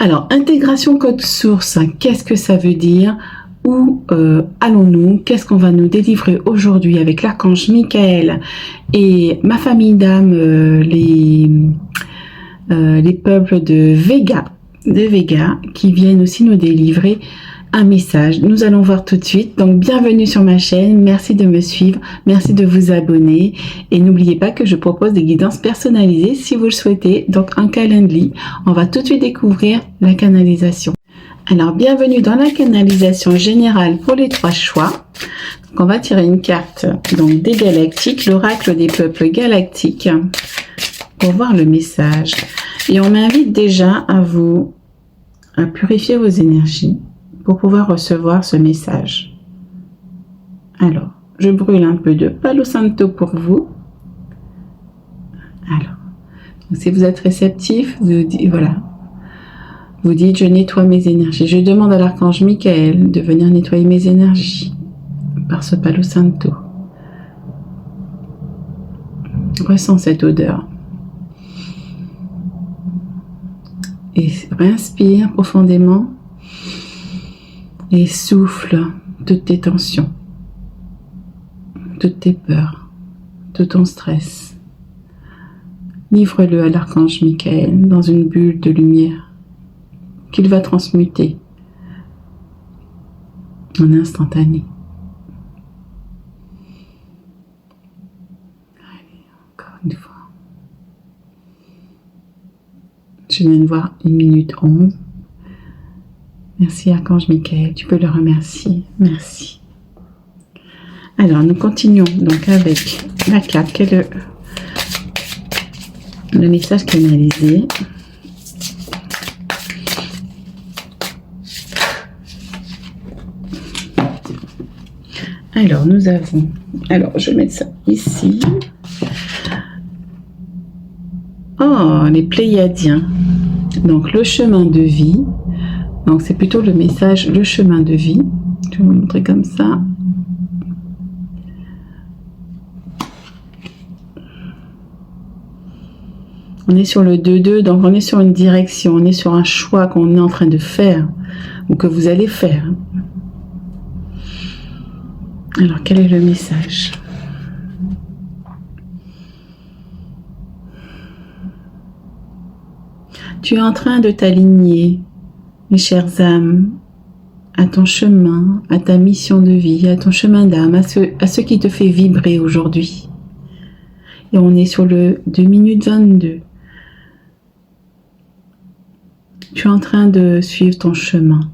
Alors, intégration code source, qu'est-ce que ça veut dire? Où allons-nous? Qu'est-ce qu'on va nous délivrer aujourd'hui avec l'archange Michael et ma famille d'âmes, les peuples de Vega, qui viennent aussi nous délivrer un message. Nous allons voir tout de suite. Donc, bienvenue sur ma chaîne. Merci de me suivre. Merci de vous abonner. Et n'oubliez pas que je propose des guidances personnalisées si vous le souhaitez. Donc, un calendrier. On va tout de suite découvrir la canalisation. Alors, bienvenue dans la canalisation générale pour les 3 choix. Donc, on va tirer une carte donc des galactiques, l'oracle des peuples galactiques, pour voir le message. Et on m'invite déjà à purifier vos énergies pour pouvoir recevoir ce message. Alors, je brûle un peu de Palo Santo pour vous. Alors, si vous êtes réceptif, vous dites, voilà. Vous dites, je nettoie mes énergies. Je demande à l'archange Michael de venir nettoyer mes énergies par ce Palo Santo. Ressens cette odeur. Et inspire profondément. Et souffle toutes tes tensions, toutes tes peurs, tout ton stress. Livre-le à l'archange Michael dans une bulle de lumière qu'il va transmuter en instantané. Allez, encore une fois. Je viens de voir 1 minute 11. Merci Archange Michael, tu peux le remercier. Merci. Alors, nous continuons donc avec la carte. Quel est le message canalisé? Alors, nous avons... Alors, je vais mettre ça ici. Oh, les Pléiadiens. Donc, le chemin de vie. Donc, c'est plutôt le message, le chemin de vie. Je vais vous montrer comme ça. On est sur le 2-2, donc on est sur une direction, on est sur un choix qu'on est en train de faire, ou que vous allez faire. Alors, quel est le message? Tu es en train de t'aligner, mes chères âmes, à ton chemin, à ta mission de vie, à ton chemin d'âme, à ce qui te fait vibrer aujourd'hui. Et on est sur le 2 minutes 22. Tu es en train de suivre ton chemin.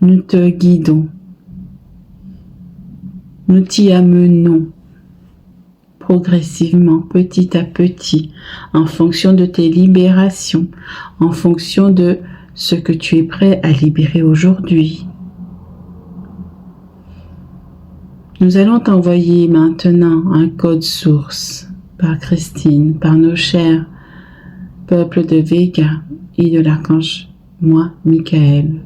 Nous te guidons. Nous t'y amenons progressivement, petit à petit, en fonction de tes libérations, en fonction de ce que tu es prêt à libérer aujourd'hui. Nous allons t'envoyer maintenant un code source par Christine, par nos chers peuples de Vega et de l'archange moi, Michael.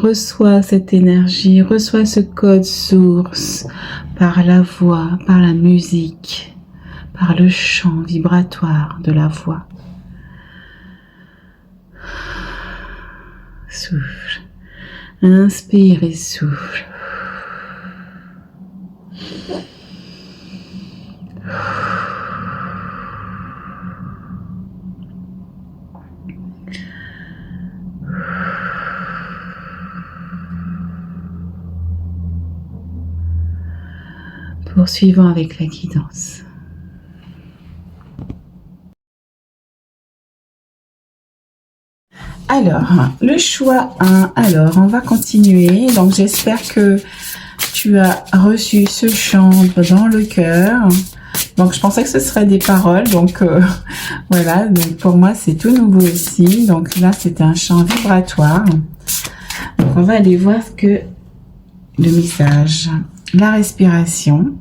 Reçois cette énergie, reçois ce code source par la voix, par la musique, par le chant vibratoire de la voix. Souffle, inspire et souffle. Poursuivons avec la guidance. Alors, le choix 1. Alors, on va continuer. Donc, j'espère que tu as reçu ce chant dans le cœur. Donc, je pensais que ce serait des paroles. Donc, voilà. Donc, pour moi, c'est tout nouveau aussi. Donc, là, c'est un chant vibratoire. Donc, on va aller voir ce que le message, la respiration.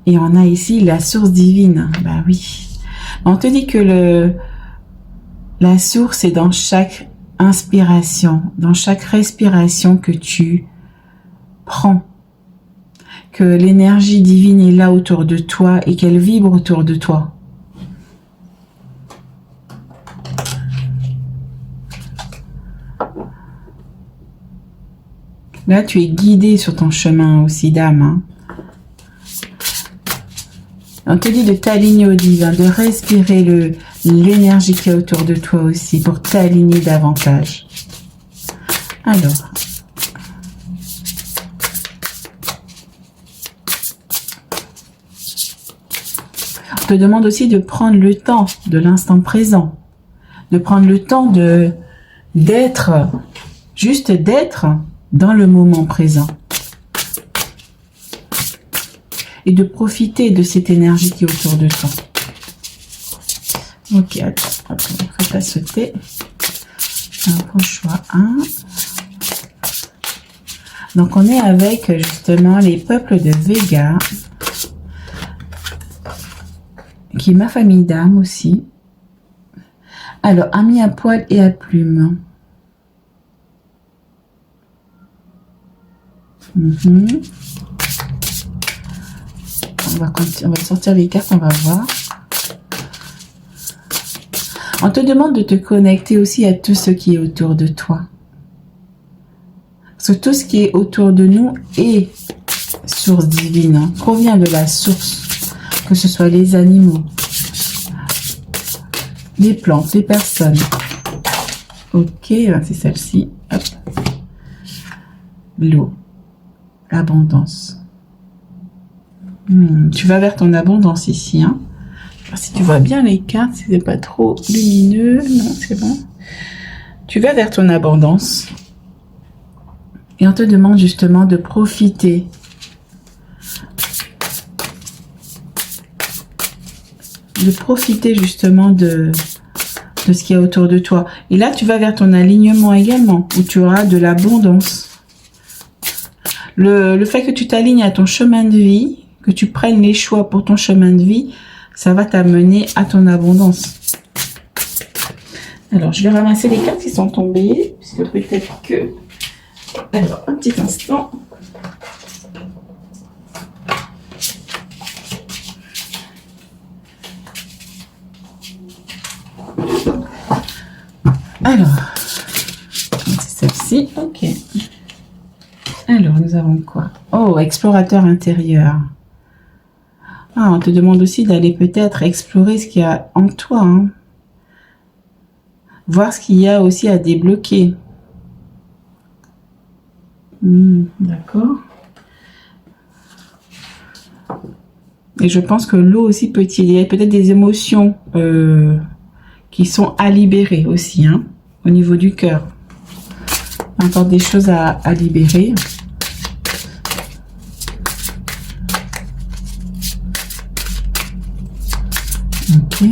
Et on a ici la source divine. Bah oui. On te dit que la source est dans chaque inspiration, dans chaque respiration que tu prends. Que l'énergie divine est là autour de toi et qu'elle vibre autour de toi. Là, tu es guidé sur ton chemin aussi d'âme, hein. On te dit de t'aligner au divin, de respirer l'énergie qui est autour de toi aussi pour t'aligner davantage. Alors, on te demande aussi de prendre le temps de l'instant présent, de prendre le temps d'être, juste d'être dans le moment présent. Et de profiter de cette énergie qui est autour de toi. Ok, attends, fais pas sauter. Alors, choix 1. Donc, on est avec justement les peuples de Vega, qui est ma famille d'âme aussi. Alors, amis à poil et à plumes. On va sortir les cartes, on va voir. On te demande de te connecter aussi à tout ce qui est autour de toi. Parce que tout ce qui est autour de nous est source divine, hein, provient de la source, que ce soit les animaux, les plantes, les personnes. Ok, c'est celle-ci. Hop. L'eau, l'abondance. Tu vas vers ton abondance ici, hein. Alors, si tu vois bien les cartes, si c'est pas trop lumineux, non, c'est bon. Tu vas vers ton abondance et on te demande justement de profiter justement de de ce qu'il y a autour de toi. Et là, tu vas vers ton alignement également, où tu auras de l'abondance. Le fait que tu t'alignes à ton chemin de vie, que tu prennes les choix pour ton chemin de vie, ça va t'amener à ton abondance. Alors, je vais ramasser les cartes qui sont tombées, puisque peut-être que... Alors, un petit instant. Alors, c'est celle-ci, ok. Alors, nous avons quoi? Oh, explorateur intérieur. Ah, on te demande aussi d'aller peut-être explorer ce qu'il y a en toi, hein. Voir ce qu'il y a aussi à débloquer. D'accord. Et je pense que l'eau aussi peut il y a peut-être des émotions qui sont à libérer aussi, hein, au niveau du cœur. Encore des choses à libérer. Ok.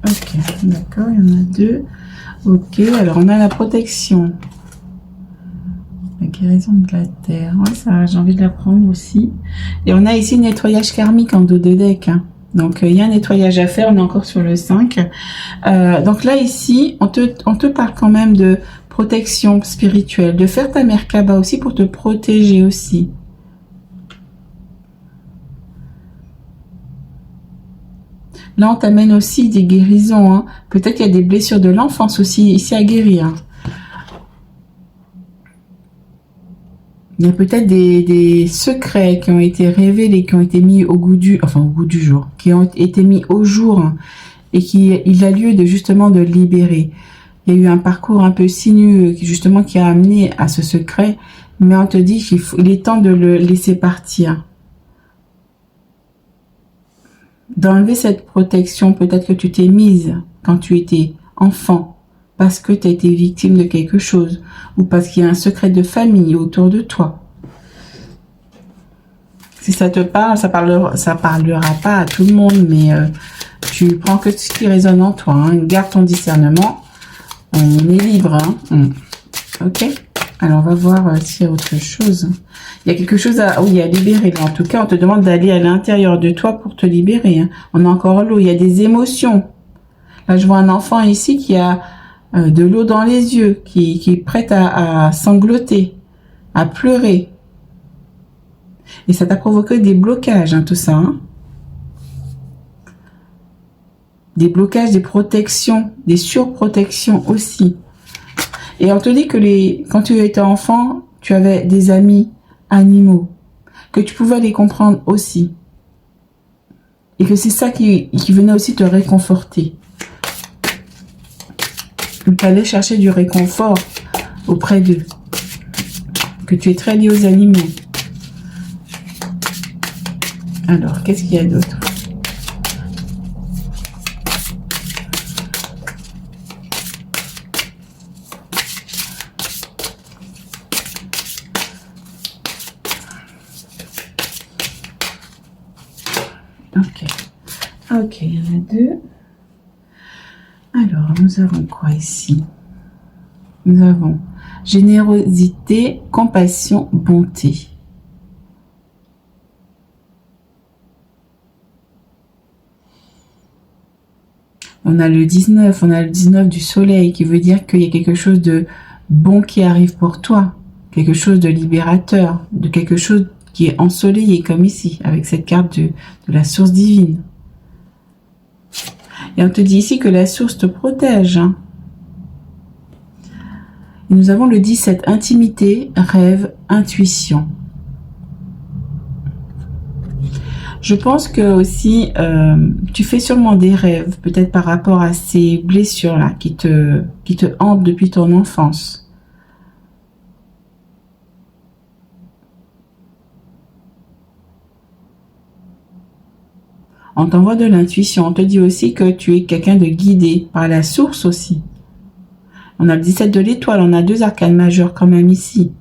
Ok, d'accord, il y en a deux. Ok, alors on a la protection. La guérison de la terre. Ouais, ça, j'ai envie de la prendre aussi. Et on a ici le nettoyage karmique en dos de deck, hein. Donc, il y a un nettoyage à faire. On est encore sur le 5. Donc là, ici, on te parle quand même de protection spirituelle. De faire ta Merkaba aussi pour te protéger aussi. Là, on t'amène aussi des guérisons, hein. Peut-être qu'il y a des blessures de l'enfance aussi ici à guérir. Il y a peut-être des secrets qui ont été révélés, qui ont été mis au goût du jour, qui ont été mis au jour et il a lieu de justement de libérer. Il y a eu un parcours un peu sinueux justement qui a amené à ce secret, mais on te dit qu'il est temps de le laisser partir. D'enlever cette protection peut-être que tu t'es mise quand tu étais enfant parce que tu as été victime de quelque chose ou parce qu'il y a un secret de famille autour de toi. Si ça te parle, ça parlera pas à tout le monde, mais tu prends que ce qui résonne en toi, hein. Garde ton discernement. On est libre, hein. Ok. Alors on va voir s'il y a autre chose. Il y a quelque chose à libérer. Là. En tout cas, on te demande d'aller à l'intérieur de toi pour te libérer, hein. On a encore l'eau. Il y a des émotions. Là, je vois un enfant ici qui a de l'eau dans les yeux, qui est prête à sangloter, à pleurer. Et ça t'a provoqué des blocages, hein, tout ça. Hein. Des blocages, des protections, des surprotections aussi. Et on te dit que quand tu étais enfant, tu avais des amis animaux, que tu pouvais les comprendre aussi. Et que c'est ça qui venait aussi te réconforter. Tu allais chercher du réconfort auprès d'eux. Que tu es très lié aux animaux. Alors, qu'est-ce qu'il y a d'autre? Ok, il y en a deux. Alors, nous avons quoi ici? Nous avons générosité, compassion, bonté. On a le 19 du soleil qui veut dire qu'il y a quelque chose de bon qui arrive pour toi. Quelque chose de libérateur, de quelque chose qui est ensoleillé comme ici, avec cette carte de la source divine. Et on te dit ici que la source te protège. Hein. Et nous avons le 17, intimité, rêve, intuition. Je pense que aussi, tu fais sûrement des rêves, peut-être par rapport à ces blessures-là qui te hantent depuis ton enfance. On t'envoie de l'intuition. On te dit aussi que tu es quelqu'un de guidé par la source aussi. On a le 17 de l'étoile. On a deux arcanes majeures quand même ici.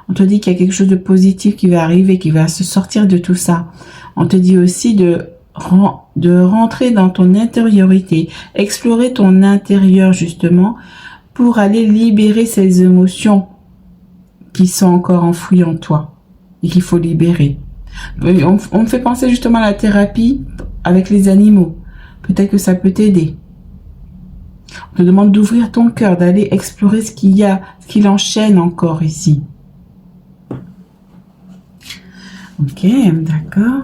On te dit qu'il y a quelque chose de positif qui va arriver, qui va se sortir de tout ça. On te dit aussi de rentrer dans ton intériorité, explorer ton intérieur justement pour aller libérer ces émotions qui sont encore enfouies en toi et qu'il faut libérer. On me fait penser justement à la thérapie avec les animaux. Peut-être que ça peut t'aider. On te demande d'ouvrir ton cœur, d'aller explorer ce qu'il y a, ce qui l'enchaîne encore ici. Ok, d'accord.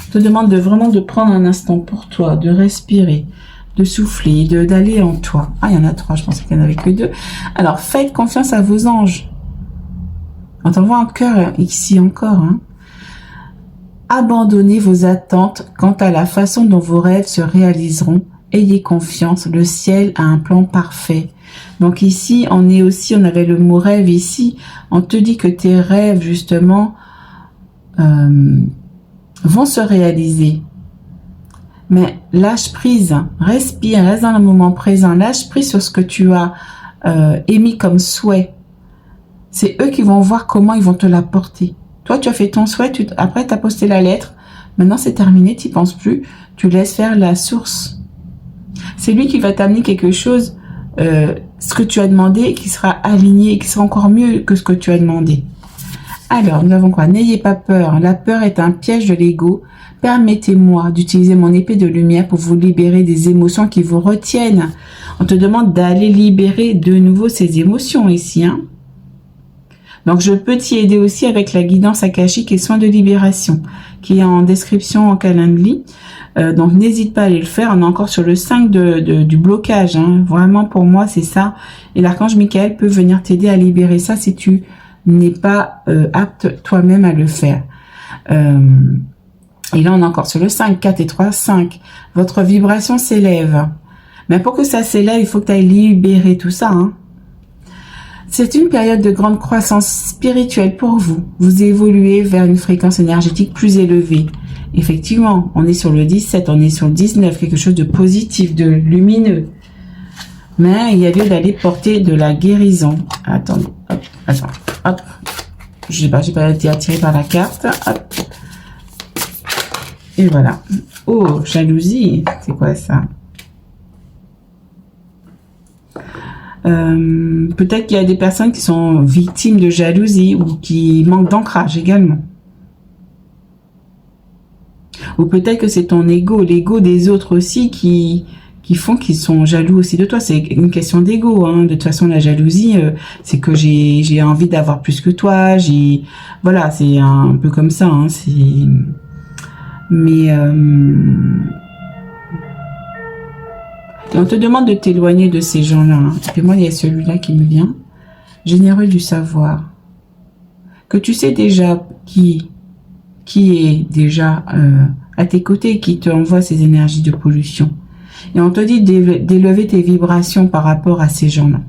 On te demande vraiment de prendre un instant pour toi, de respirer, de souffler, d'aller en toi. Ah, il y en a 3, je pensais qu'il n'y en avait que 2. Alors, faites confiance à vos anges. On t'envoie un cœur ici encore. Hein. Abandonnez vos attentes quant à la façon dont vos rêves se réaliseront. Ayez confiance, le ciel a un plan parfait. Donc ici, on avait le mot rêve ici. On te dit que tes rêves, justement, vont se réaliser. Mais lâche prise, respire, reste dans le moment présent, lâche prise sur ce que tu as émis comme souhait. C'est eux qui vont voir comment ils vont te l'apporter. Toi, tu as fait ton souhait, après tu as posté la lettre, maintenant c'est terminé, tu n'y penses plus, tu laisses faire la source. C'est lui qui va t'amener quelque chose, ce que tu as demandé, qui sera aligné, qui sera encore mieux que ce que tu as demandé. Alors, nous avons quoi? N'ayez pas peur. La peur est un piège de l'ego. Permettez-moi d'utiliser mon épée de lumière pour vous libérer des émotions qui vous retiennent. On te demande d'aller libérer de nouveau ces émotions ici. Hein. Donc, je peux t'y aider aussi avec la guidance akashique et soins de libération qui est en description en Calendly. Donc, n'hésite pas à aller le faire. On est encore sur le 5 du blocage. Hein. Vraiment, pour moi, c'est ça. Et l'archange Michael peut venir t'aider à libérer ça si tu n'es pas apte toi-même à le faire. Et là, on est encore sur le 5, 4 et 3, 5. Votre vibration s'élève. Mais pour que ça s'élève, il faut que tu ailles libérer tout ça. Hein. C'est une période de grande croissance spirituelle pour vous. Vous évoluez vers une fréquence énergétique plus élevée. Effectivement, on est sur le 17, on est sur le 19, quelque chose de positif, de lumineux. Mais il y a lieu d'aller porter de la guérison. Attendez, hop, attends, hop. Je sais pas, j'ai pas été attirée par la carte. Hop. Et voilà. Oh, jalousie. C'est quoi ça? Peut-être qu'il y a des personnes qui sont victimes de jalousie ou qui manquent d'ancrage également. Ou peut-être que c'est ton ego, l'ego des autres aussi qui font qu'ils sont jaloux aussi de toi. C'est une question d'ego. Hein. De toute façon, la jalousie, c'est que j'ai envie d'avoir plus que toi. Voilà, c'est un peu comme ça. Hein. Mais on te demande de t'éloigner de ces gens-là. Hein. Et puis moi, il y a celui-là qui me vient. Généreux du savoir. Que tu sais déjà qui est déjà à tes côtés, qui te envoie ces énergies de pollution. Et on te dit d'élever tes vibrations par rapport à ces gens-là.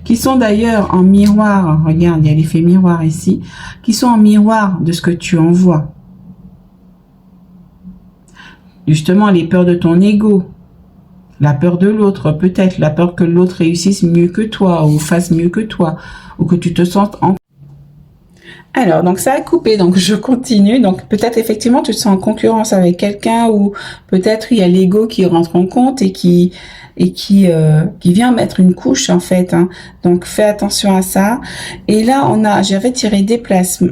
Qui sont d'ailleurs en miroir, regarde, il y a l'effet miroir ici, qui sont en miroir de ce que tu envoies. Justement, les peurs de ton ego, la peur de l'autre, peut-être, la peur que l'autre réussisse mieux que toi, ou fasse mieux que toi, ou que tu te sentes en... Alors, donc ça a coupé, donc je continue. Donc peut-être effectivement tu te sens en concurrence avec quelqu'un ou peut-être il y a l'ego qui rentre en compte et qui vient mettre une couche en fait. Hein. Donc fais attention à ça. Et là j'avais tiré déplacement,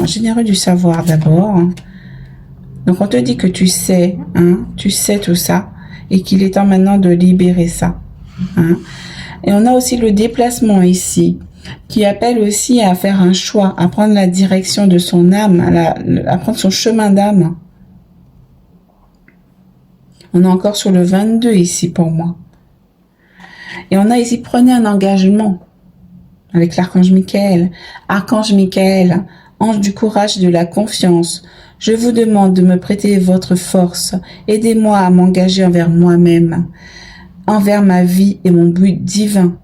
généreux du savoir d'abord. Hein. Donc on te dit que tu sais tout ça et qu'il est temps maintenant de libérer ça. Hein. Et on a aussi le déplacement ici, qui appelle aussi à faire un choix, à prendre la direction de son âme, à prendre son chemin d'âme. On est encore sur le 22 ici pour moi. Et on a ici, prenez un engagement avec l'archange Michael. Archange Michael, ange du courage et de la confiance, je vous demande de me prêter votre force. Aidez-moi à m'engager envers moi-même, envers ma vie et mon but divin.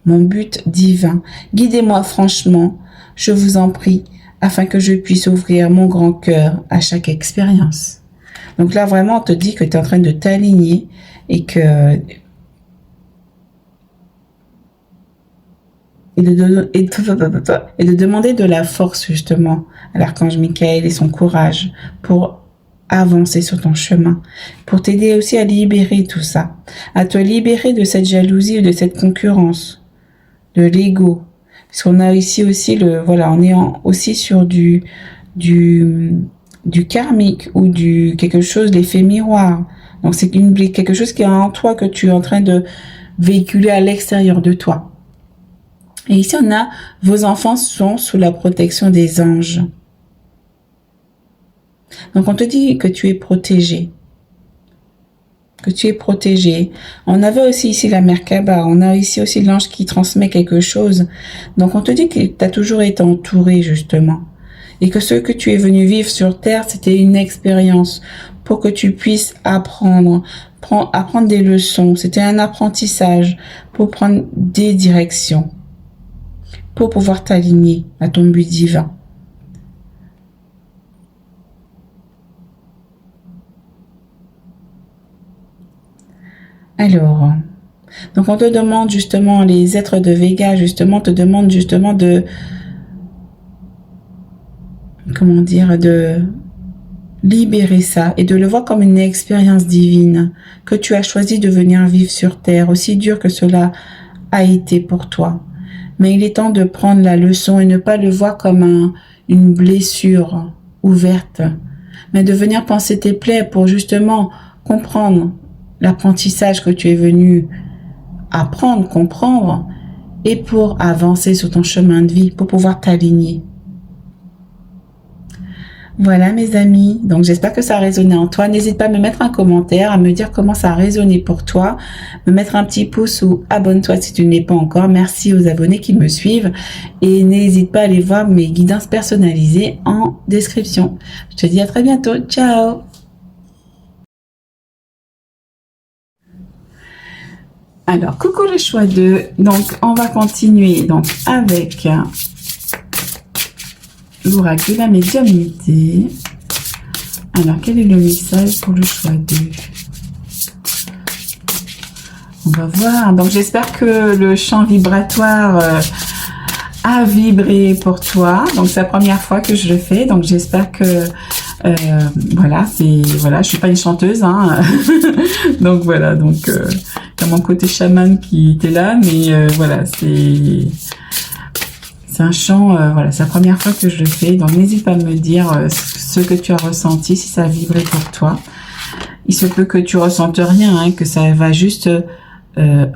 Mon but divin. Guidez-moi franchement, je vous en prie, afin que je puisse ouvrir mon grand cœur à chaque expérience. Donc là, vraiment, on te dit que tu es en train de t'aligner et que... Et de demander de la force, justement, à l'archange Michael et son courage pour avancer sur ton chemin, pour t'aider aussi à libérer tout ça, à te libérer de cette jalousie ou de cette concurrence, de l'ego. Parce qu'on a ici aussi voilà, on est aussi sur du karmique ou quelque chose, l'effet miroir. Donc c'est quelque chose qui est en toi que tu es en train de véhiculer à l'extérieur de toi. Et ici on a, vos enfants sont sous la protection des anges. Donc on te dit que tu es protégé. Que tu es protégé. On avait aussi ici la Merkaba, on a ici aussi l'ange qui transmet quelque chose. Donc on te dit que tu as toujours été entouré justement. Et que ce que tu es venu vivre sur Terre, c'était une expérience pour que tu puisses apprendre des leçons. C'était un apprentissage pour prendre des directions, pour pouvoir t'aligner à ton but divin. Alors, donc on te demande justement, les êtres de Vega justement te demandent justement de, comment dire, de libérer ça et de le voir comme une expérience divine que tu as choisi de venir vivre sur Terre, aussi dur que cela a été pour toi. Mais il est temps de prendre la leçon et ne pas le voir comme une blessure ouverte, mais de venir penser tes plaies pour justement comprendre l'apprentissage que tu es venu apprendre, comprendre, et pour avancer sur ton chemin de vie, pour pouvoir t'aligner. Voilà mes amis, donc j'espère que ça a résonné en toi. N'hésite pas à me mettre un commentaire, à me dire comment ça a résonné pour toi, me mettre un petit pouce ou abonne-toi si tu ne l'es pas encore. Merci aux abonnés qui me suivent et n'hésite pas à aller voir mes guidances personnalisées en description. Je te dis à très bientôt, ciao. Alors, coucou le choix 2, donc on va continuer donc avec l'oracle de la médiumnité. Alors, quel est le message pour le choix 2? On va voir. Donc, j'espère que le champ vibratoire a vibré pour toi. Donc, c'est la première fois que je le fais. Donc, j'espère que voilà, je suis pas une chanteuse, hein. Donc voilà, t'as mon côté chaman qui était là, mais voilà, c'est un chant, voilà, c'est la première fois que je le fais. Donc n'hésite pas à me dire ce que tu as ressenti, si ça a vibré pour toi. Il se peut que tu ressentes rien, hein, que ça va juste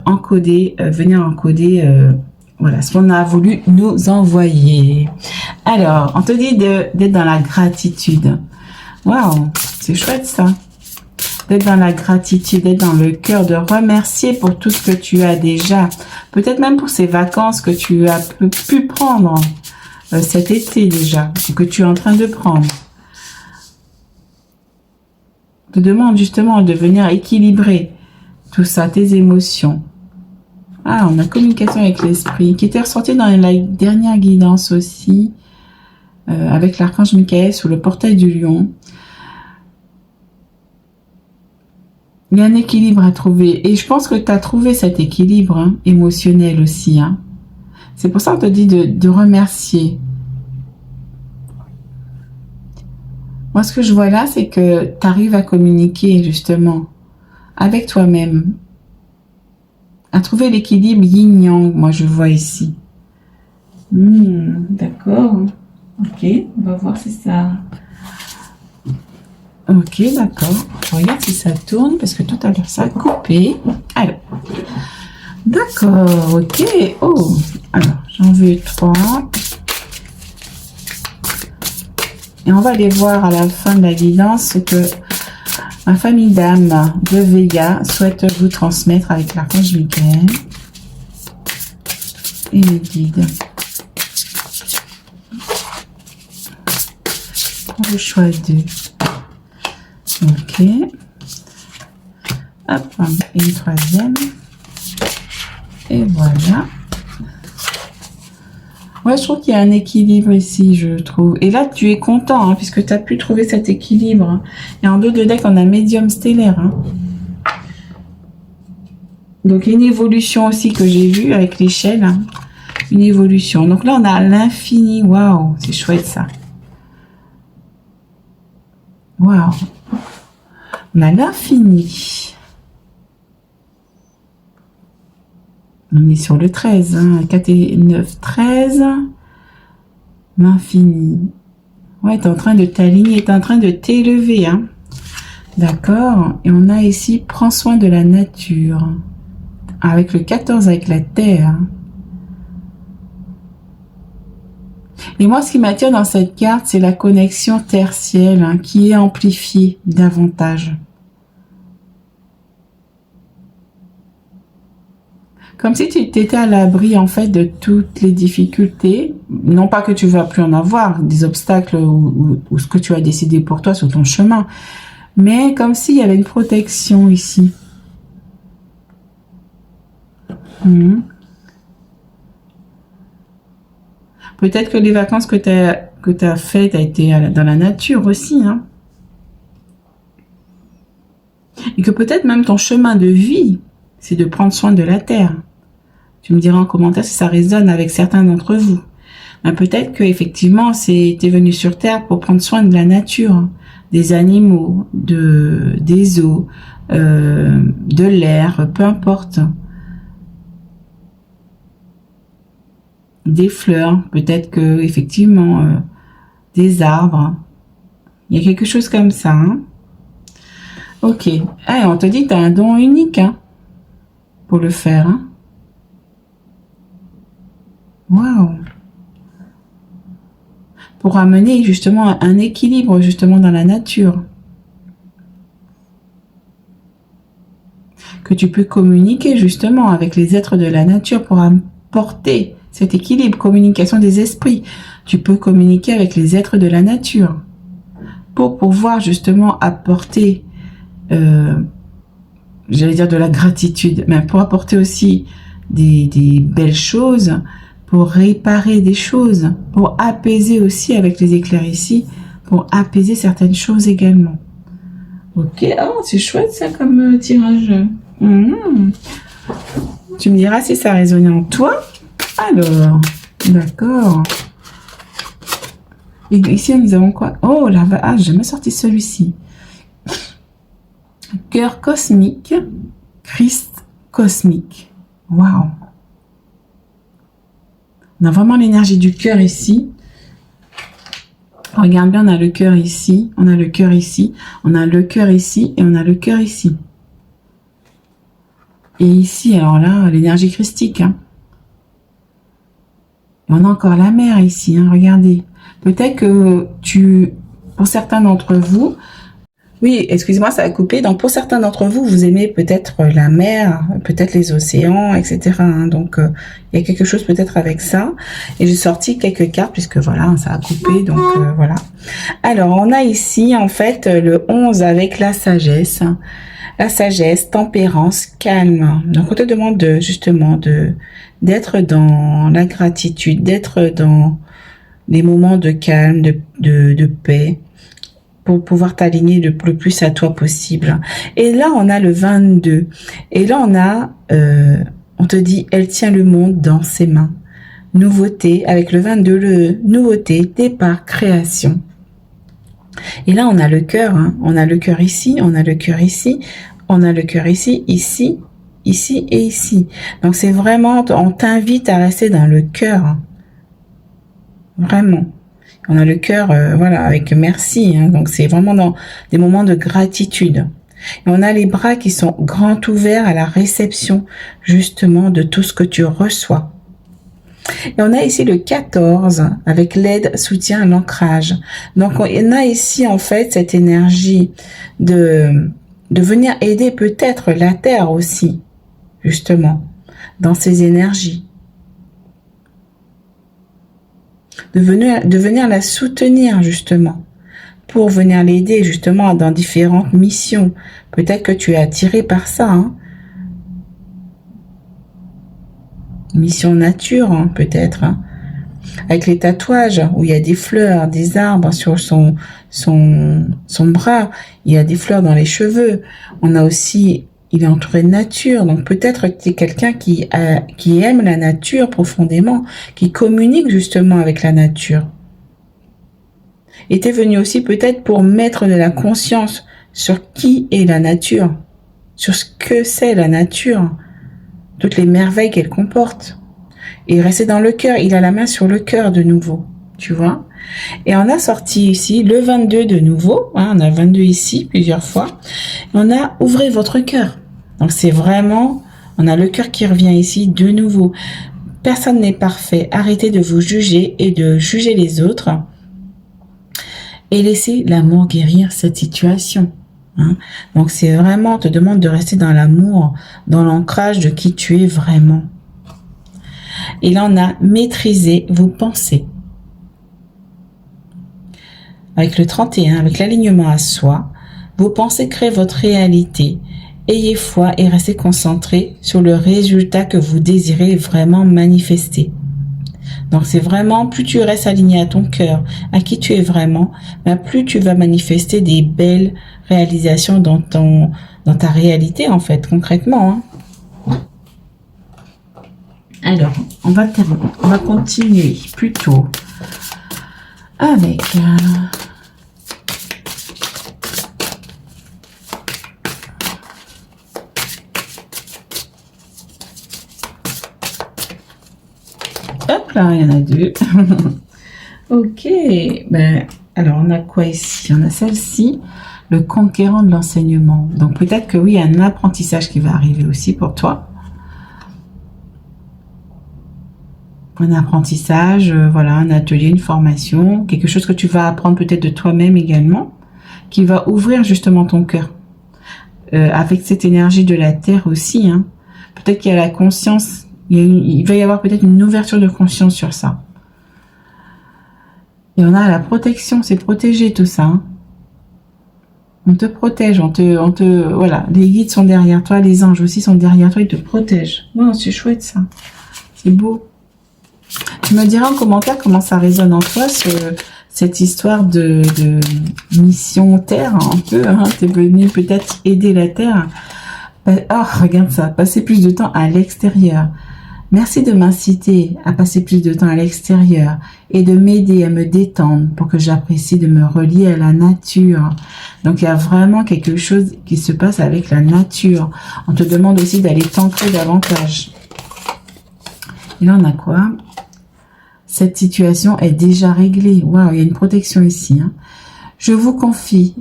encoder, venir encoder voilà, ce qu'on a voulu nous envoyer. Alors, on te dit d'être dans la gratitude. Waouh, c'est chouette ça. D'être dans la gratitude, d'être dans le cœur, de remercier pour tout ce que tu as déjà. Peut-être même pour ces vacances que tu as pu prendre cet été déjà, ou que tu es en train de prendre. Je te demande justement de venir équilibrer tout ça, tes émotions. Ah, on a communication avec l'esprit, qui était ressorti dans la dernière guidance aussi, avec l'archange Michael sous le portail du lion. Il y a un équilibre à trouver. Et je pense que tu as trouvé cet équilibre hein, émotionnel aussi. Hein. C'est pour ça qu'on te dit de remercier. Moi, ce que je vois là, c'est que tu arrives à communiquer justement avec toi-même. À trouver l'équilibre yin-yang, moi je vois ici. D'accord. Ok, on va voir si ça... Ok, d'accord. Je regarde si ça tourne, parce que tout à l'heure ça a coupé. Alors, d'accord, ok. Oh, alors, j'en veux 3. Et on va aller voir à la fin de la guidance ce que ma famille d'âmes de Vega souhaite vous transmettre avec l'archange Michael et les guides. Pour le choix 2. Ok. Hop, et une troisième. Et voilà. Ouais, je trouve qu'il y a un équilibre ici, je trouve. Et là, tu es content, hein, puisque tu as pu trouver cet équilibre. Hein. Et en dos de deck, on a médium stellaire. Hein. Donc, une évolution aussi que j'ai vue avec l'échelle. Hein. Une évolution. Donc là, on a l'infini. Waouh, c'est chouette ça. Waouh. On a l'infini. On est sur le 13. Hein. 4 et 9, 13. L'infini. Ouais, tu es en train de t'aligner, tu es en train de t'élever. Hein. D'accord. Et on a ici, prends soin de la nature. Avec le 14, avec la terre. Et moi, ce qui m'attire dans cette carte, c'est la connexion terre-ciel hein, qui est amplifiée davantage. Comme si tu étais à l'abri en fait de toutes les difficultés. Non pas que tu ne vas plus en avoir, des obstacles ou ce que tu as décidé pour toi sur ton chemin. Mais comme s'il y avait une protection ici. Peut-être que les vacances que tu as faites, tu as été dans la nature aussi. Hein. Et que peut-être même ton chemin de vie, c'est de prendre soin de la terre. Tu me diras en commentaire si ça résonne avec certains d'entre vous. Ben peut-être que effectivement, t'es venu sur Terre pour prendre soin de la nature, des animaux, des eaux, de l'air, peu importe. Des fleurs, peut-être que effectivement des arbres. Il y a quelque chose comme ça. Hein. Ok. Ah, on te dit que tu as un don unique hein, pour le faire. Hein. Waouh. Pour amener justement un équilibre justement dans la nature. Que tu peux communiquer justement avec les êtres de la nature pour apporter cet équilibre, communication des esprits. Tu peux communiquer avec les êtres de la nature pour pouvoir justement apporter, j'allais dire de la gratitude, mais pour apporter aussi des belles choses, pour réparer des choses, pour apaiser aussi avec les éclairs ici, pour apaiser certaines choses également. Ok, oh, c'est chouette ça comme tirage. Tu me diras si ça résonnait en toi. Alors, d'accord. Et ici, nous avons quoi? Oh, là, ah, j'ai jamais sorti celui-ci. Cœur cosmique, Christ cosmique. Waouh. On a vraiment l'énergie du cœur ici. Regarde bien, on a le cœur ici, on a le cœur ici, on a le cœur ici et on a le cœur ici. Et ici, alors là, l'énergie christique. Hein. Et on a encore la mer ici, hein, regardez. Peut-être que pour certains d'entre vous, oui, excusez-moi, ça a coupé. Donc, pour certains d'entre vous, vous aimez peut-être la mer, peut-être les océans, etc. Hein. Donc, il y a quelque chose peut-être avec ça. Et j'ai sorti quelques cartes puisque voilà, ça a coupé. Donc, voilà. Alors, on a ici, en fait, le 11 avec la sagesse. La sagesse, tempérance, calme. Donc, on te demande justement d'être dans la gratitude, d'être dans les moments de calme, de paix, pour pouvoir t'aligner le plus à toi possible. Et là, on a le 22. Et là, on a, on te dit, elle tient le monde dans ses mains. Nouveauté, avec le 22, le nouveauté, départ, création. Et là, on a le cœur. Hein. On a le cœur ici, on a le cœur ici, on a le cœur ici, ici, ici et ici. Donc, c'est vraiment, on t'invite à rester dans le cœur. Vraiment. On a le cœur, voilà, avec merci. Hein, donc, c'est vraiment dans des moments de gratitude. Et on a les bras qui sont grands ouverts à la réception, justement, de tout ce que tu reçois. Et on a ici le 14, avec l'aide, soutien, l'ancrage. Donc, on a ici, en fait, cette énergie de venir aider peut-être la Terre aussi, justement, dans ses énergies. De venir la soutenir justement, pour venir l'aider justement dans différentes missions. Peut-être que tu es attiré par ça. Hein. Mission nature, hein, peut-être. Hein. avec les tatouages où il y a des fleurs, des arbres sur son bras, il y a des fleurs dans les cheveux. On a aussi, il est entouré de nature, donc peut-être que tu es quelqu'un qui aime la nature profondément, qui communique justement avec la nature. Et tu es venu aussi peut-être pour mettre de la conscience sur qui est la nature, sur ce que c'est la nature, toutes les merveilles qu'elle comporte. Et rester dans le cœur, il a la main sur le cœur de nouveau, tu vois. Et on a sorti ici le 22 de nouveau, hein, on a 22 ici plusieurs fois. On a ouvrez votre cœur. Donc c'est vraiment, on a le cœur qui revient ici de nouveau. Personne n'est parfait. Arrêtez de vous juger et de juger les autres. Et laissez l'amour guérir cette situation. Hein. Donc c'est vraiment, on te demande de rester dans l'amour, dans l'ancrage de qui tu es vraiment. Et là, on a maîtrisé vos pensées. Avec le 31, avec l'alignement à soi, vos pensées créent votre réalité. Ayez foi et restez concentré sur le résultat que vous désirez vraiment manifester. Donc c'est vraiment, plus tu restes aligné à ton cœur, à qui tu es vraiment, plus tu vas manifester des belles réalisations dans ta réalité en fait, concrètement. Hein. Alors, on va continuer plutôt avec hop là, il y en a deux. Ok, alors on a quoi ici? On a celle-ci, le conquérant de l'enseignement. Donc peut-être que oui, il y a un apprentissage qui va arriver aussi pour toi. Un apprentissage, voilà, un atelier, une formation, quelque chose que tu vas apprendre peut-être de toi-même également, qui va ouvrir justement ton cœur. Avec cette énergie de la terre aussi, hein. Peut-être qu'il y a la conscience, il va y avoir peut-être une ouverture de conscience sur ça. Et on a la protection, c'est protéger tout ça. Hein. On te protège, voilà, les guides sont derrière toi, les anges aussi sont derrière toi, ils te protègent. Wow, c'est chouette ça, c'est beau. Tu me diras en commentaire comment ça résonne en toi, cette histoire de mission Terre, un peu. Hein, tu es venu peut-être aider la Terre. Oh, regarde ça, passer plus de temps à l'extérieur. Merci de m'inciter à passer plus de temps à l'extérieur et de m'aider à me détendre pour que j'apprécie de me relier à la nature. Donc, il y a vraiment quelque chose qui se passe avec la nature. On te demande aussi d'aller t'ancrer davantage. Et là, on a quoi ? Cette situation est déjà réglée. Waouh, il y a une protection ici. Hein. Je vous confie,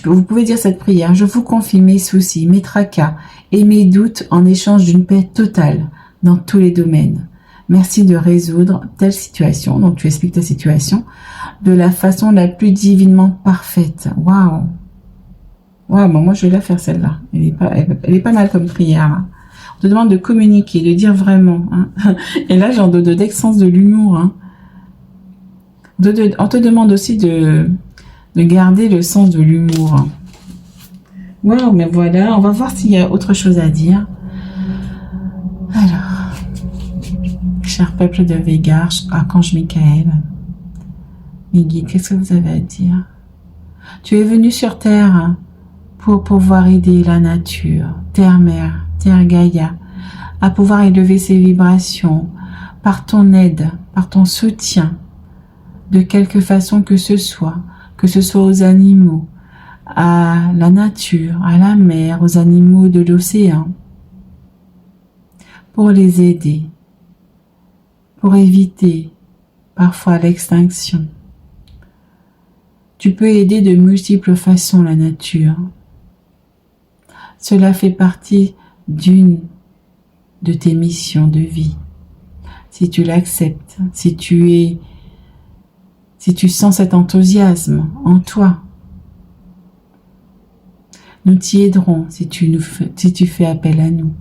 vous pouvez dire cette prière, je vous confie mes soucis, mes tracas et mes doutes en échange d'une paix totale dans tous les domaines. Merci de résoudre telle situation, donc tu expliques ta situation, de la façon la plus divinement parfaite. Waouh. Waouh, bon, moi je vais la faire celle-là. Elle est pas mal comme prière. Hein. On te demande de communiquer, de dire vraiment. Hein. Et là, j'en donne d'excellence de l'humour. Hein. On te demande aussi de garder le sens de l'humour. Hein. Wow, mais voilà, on va voir s'il y a autre chose à dire. Alors, cher peuple de Vega, archange Michael, mes guides, qu'est-ce que vous avez à dire? Tu es venu sur Terre pour pouvoir aider la nature, Terre-Mère, Terre Gaïa, à pouvoir élever ses vibrations par ton aide, par ton soutien, de quelque façon que ce soit aux animaux, à la nature, à la mer, aux animaux de l'océan, pour les aider, pour éviter parfois l'extinction. Tu peux aider de multiples façons la nature. Cela fait partie d'une de tes missions de vie. Si tu l'acceptes, si tu sens cet enthousiasme en toi, nous t'y aiderons si tu fais appel à nous.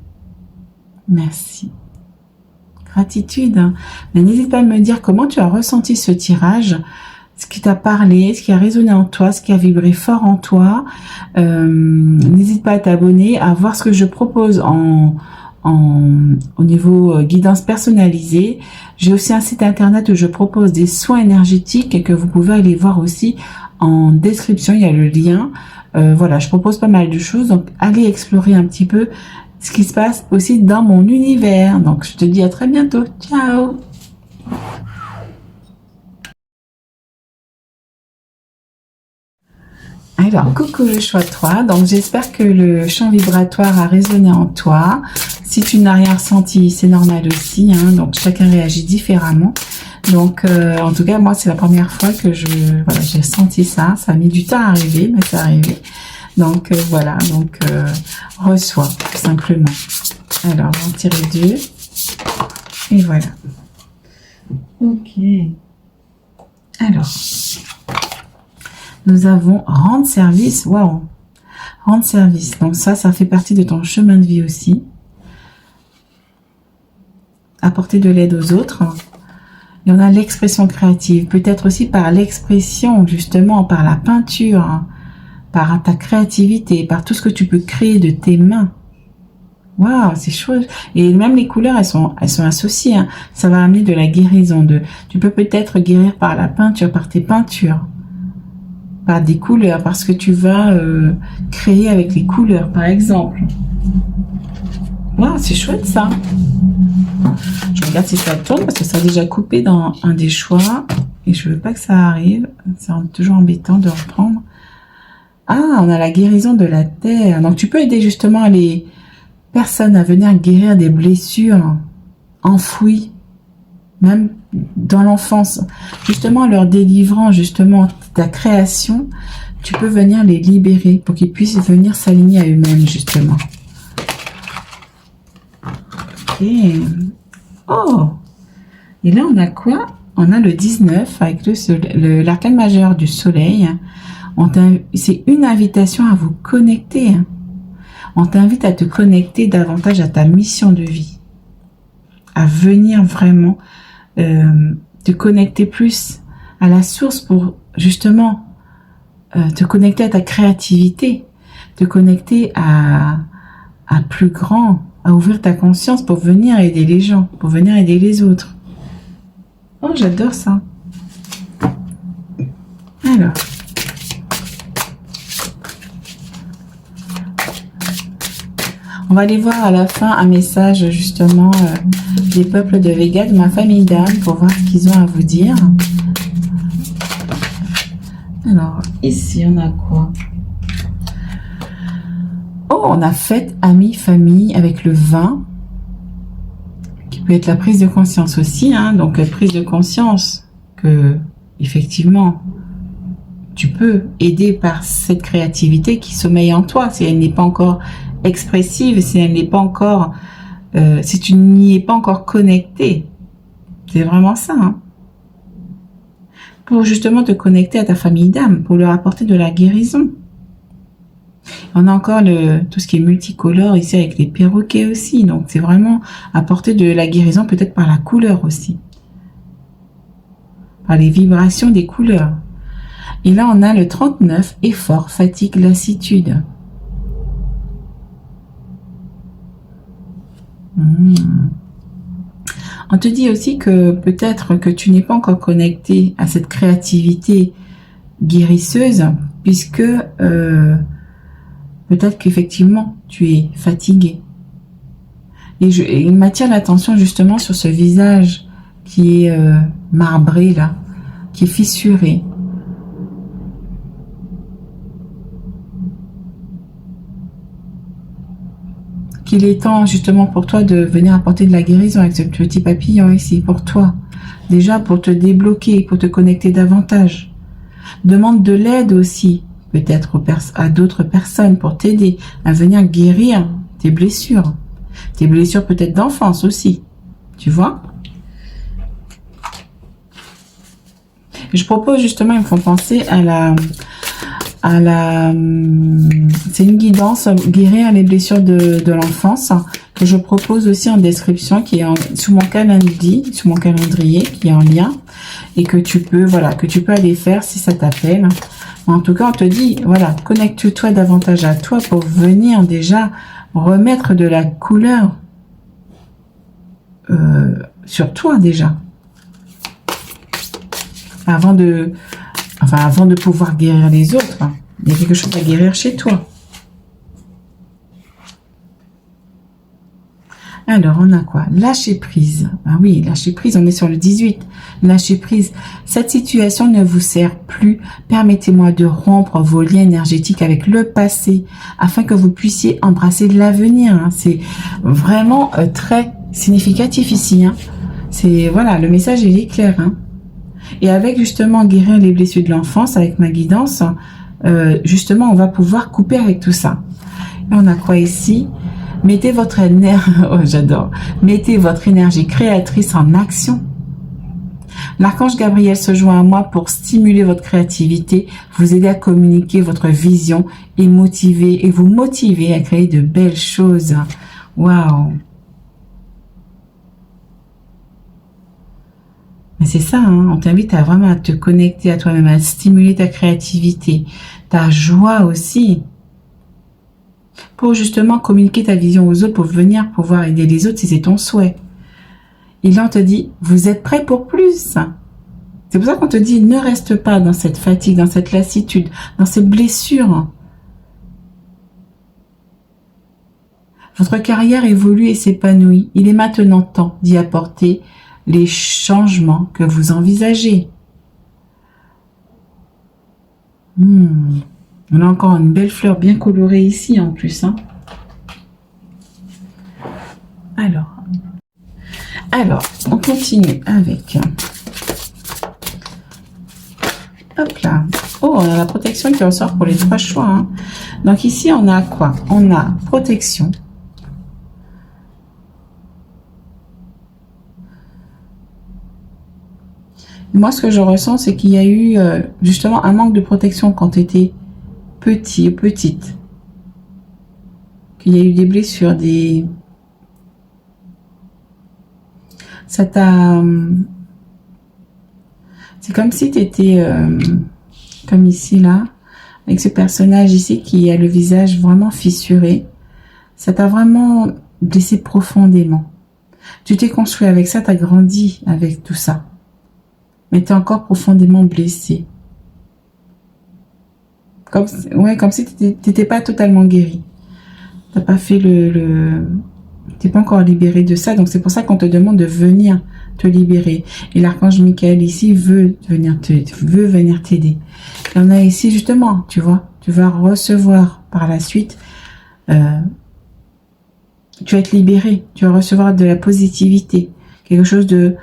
Merci. Gratitude. Hein. Mais n'hésite pas à me dire comment tu as ressenti ce tirage, ce qui t'a parlé, ce qui a résonné en toi, ce qui a vibré fort en toi. N'hésite pas à t'abonner, à voir ce que je propose en au niveau guidance personnalisée. J'ai aussi un site internet où je propose des soins énergétiques et que vous pouvez aller voir aussi en description, il y a le lien. Voilà, je propose pas mal de choses, donc allez explorer un petit peu ce qui se passe aussi dans mon univers. Donc je te dis à très bientôt, ciao. Alors, coucou le choix 3, donc j'espère que le champ vibratoire a résonné en toi. Si tu n'as rien ressenti, c'est normal aussi, hein, donc chacun réagit différemment. Donc, en tout cas, moi, c'est la première fois que voilà, j'ai senti ça. Ça a mis du temps à arriver, mais c'est arrivé. Donc, voilà, donc reçois, tout simplement. Alors, on va en tirer 2. Et voilà. Ok. Alors... nous avons rendre service. Waouh, rendre service. Donc ça fait partie de ton chemin de vie aussi. Apporter de l'aide aux autres. Et on a l'expression créative. Peut-être aussi par l'expression, justement, par la peinture, par ta créativité, par tout ce que tu peux créer de tes mains. Waouh, c'est chouette. Et même les couleurs, elles sont associées. Hein. Ça va amener de la guérison. Tu peux peut-être guérir par la peinture, par tes peintures. Par des couleurs, parce que tu vas créer avec les couleurs, par exemple. Waouh, c'est chouette ça. Je regarde si ça tourne, parce que ça a déjà coupé dans un des choix, et je veux pas que ça arrive. C'est toujours embêtant de reprendre. Ah, on a la guérison de la terre. Donc tu peux aider justement les personnes à venir guérir des blessures enfouies, même dans l'enfance, justement en leur délivrant justement ta création, tu peux venir les libérer pour qu'ils puissent venir s'aligner à eux-mêmes justement. Ok. Oh, et là on a quoi? On a le 19 avec l'arcane majeur du soleil. C'est une invitation à vous connecter. On t'invite à te connecter davantage à ta mission de vie, à venir vraiment te connecter plus à la source pour justement te connecter à ta créativité, te connecter à plus grand, à ouvrir ta conscience pour venir aider les gens, pour venir aider les autres. Oh, j'adore ça. Alors, on va aller voir à la fin un message justement des peuples de Vega, de ma famille d'âme, pour voir ce qu'ils ont à vous dire. Alors, ici, on a quoi? Oh, on a fête, amis, famille, avec le vin, qui peut être la prise de conscience aussi, hein, donc prise de conscience que, effectivement, tu peux aider par cette créativité qui sommeille en toi, si elle n'est pas encore expressive, si elle n'est pas encore, si tu n'y es pas encore connecté. C'est vraiment ça, hein. Pour justement te connecter à ta famille d'âme, pour leur apporter de la guérison. On a encore tout ce qui est multicolore ici avec les perroquets aussi, donc c'est vraiment apporter de la guérison peut-être par la couleur aussi, par les vibrations des couleurs. Et là on a le 39, effort, fatigue, lassitude. On te dit aussi que peut-être que tu n'es pas encore connecté à cette créativité guérisseuse, puisque peut-être qu'effectivement tu es fatigué. Et il m'attire l'attention justement sur ce visage qui est marbré là, qui est fissuré. Qu'il est temps justement pour toi de venir apporter de la guérison avec ce petit papillon ici, pour toi. Déjà pour te débloquer, pour te connecter davantage. Demande de l'aide aussi, peut-être à d'autres personnes pour t'aider à venir guérir tes blessures. Tes blessures peut-être d'enfance aussi, tu vois. Je propose justement, ils me font penser c'est une guidance guérir les blessures de l'enfance que je propose aussi en description, qui est sous mon calendrier, qui est en lien, et que tu peux aller faire si ça t'appelle. En tout cas, on te dit, voilà, connecte-toi davantage à toi pour venir déjà remettre de la couleur sur toi déjà. Avant de pouvoir guérir les autres, il y a quelque chose à guérir chez toi. Alors, on a quoi? Lâcher prise. Ah oui, lâcher prise, on est sur le 18. Lâcher prise. Cette situation ne vous sert plus. Permettez-moi de rompre vos liens énergétiques avec le passé afin que vous puissiez embrasser l'avenir. C'est vraiment très significatif ici. C'est, voilà, le message il est clair. Et avec justement guérir les blessures de l'enfance, avec ma guidance, justement, on va pouvoir couper avec tout ça. Et on a quoi ici? Mettez votre énergie, oh, j'adore. Mettez votre énergie créatrice en action. L'archange Gabriel se joint à moi pour stimuler votre créativité, vous aider à communiquer votre vision et vous motiver à créer de belles choses. Waouh! Mais c'est ça, on t'invite à vraiment à te connecter à toi-même, à stimuler ta créativité, ta joie aussi. Pour justement communiquer ta vision aux autres, pour venir pouvoir aider les autres si c'est ton souhait. Et là, on te dit, vous êtes prêt pour plus. C'est pour ça qu'on te dit, ne reste pas dans cette fatigue, dans cette lassitude, dans ces blessures. Votre carrière évolue et s'épanouit. Il est maintenant temps d'y apporter les changements que vous envisagez. On a encore une belle fleur bien colorée ici en plus. Alors, on continue avec... Hop là. Oh, on a la protection qui ressort pour les 3 choix. Donc ici, on a quoi? On a protection. Moi, ce que je ressens, c'est qu'il y a eu justement un manque de protection quand tu étais petit ou petite. Qu'il y a eu des blessures, ça t'a... C'est comme si tu étais comme ici, là, avec ce personnage ici qui a le visage vraiment fissuré. Ça t'a vraiment blessé profondément. Tu t'es construit avec ça, tu as grandi avec tout ça. Mais tu es encore profondément blessé. Comme si tu n'étais pas totalement guéri. Tu n'as pas fait tu n'es pas encore libéré de ça. Donc c'est pour ça qu'on te demande de venir te libérer. Et l'archange Michael ici veut venir t'aider. Et on a ici justement, tu vois, tu vas recevoir par la suite, tu vas être libéré. Tu vas recevoir de la positivité. Quelque chose de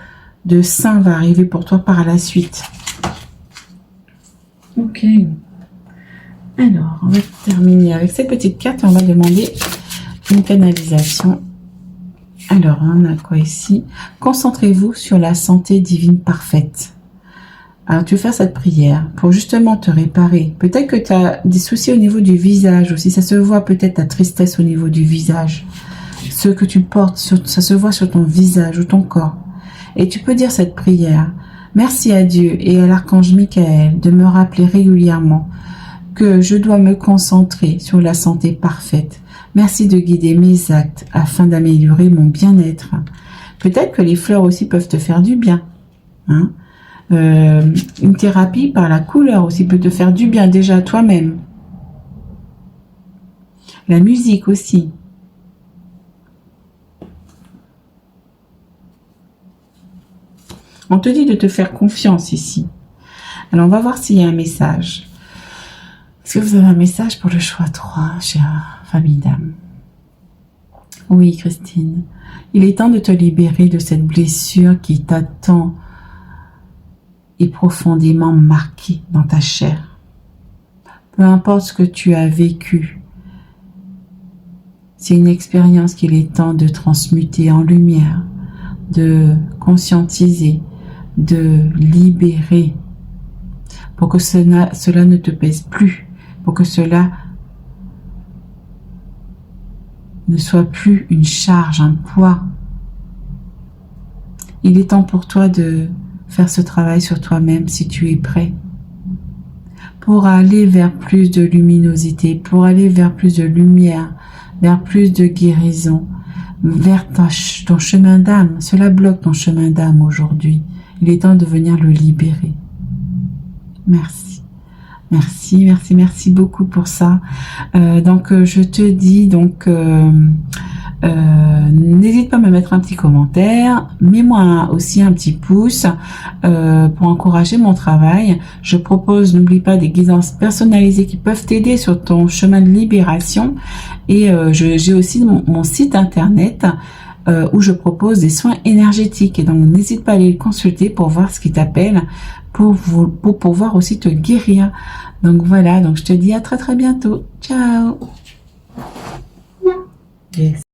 sain va arriver pour toi par la suite. Ok. Alors, on va terminer avec cette petite carte. On va demander une canalisation. Alors, on a quoi ici? Concentrez-vous sur la santé divine parfaite. Alors, tu vas faire cette prière pour justement te réparer. Peut-être que tu as des soucis au niveau du visage aussi. Ça se voit peut-être ta tristesse au niveau du visage. Ce que tu portes, ça se voit sur ton visage ou ton corps. Et tu peux dire cette prière. Merci à Dieu et à l'archange Michael de me rappeler régulièrement que je dois me concentrer sur la santé parfaite. Merci de guider mes actes afin d'améliorer mon bien-être. Peut-être que les fleurs aussi peuvent te faire du bien. Une thérapie par la couleur aussi peut te faire du bien déjà à toi-même. La musique aussi. On te dit de te faire confiance ici. Alors, on va voir s'il y a un message. Est-ce que vous avez un message pour le choix 3, chère famille d'âme? Oui, Christine. Il est temps de te libérer de cette blessure qui t'attend et profondément marquée dans ta chair. Peu importe ce que tu as vécu, c'est une expérience qu'il est temps de transmuter en lumière, de conscientiser, de libérer, pour que cela ne te pèse plus, pour que cela ne soit plus une charge, un poids. Il est temps pour toi de faire ce travail sur toi-même si tu es prêt, pour aller vers plus de luminosité, pour aller vers plus de lumière, vers plus de guérison, vers ton chemin d'âme. Cela bloque ton chemin d'âme aujourd'hui. Il est temps de venir le libérer. Merci. Merci, merci, merci beaucoup pour ça. Donc, je te dis, donc, n'hésite pas à me mettre un petit commentaire. Mets-moi aussi un petit pouce pour encourager mon travail. Je propose, n'oublie pas, des guidances personnalisées qui peuvent t'aider sur ton chemin de libération. Et j'ai aussi mon site internet où je propose des soins énergétiques. Et donc, n'hésite pas à aller le consulter pour voir ce qui t'appelle, pour pouvoir aussi te guérir. Donc voilà, donc je te dis à très très bientôt. Ciao. Yes.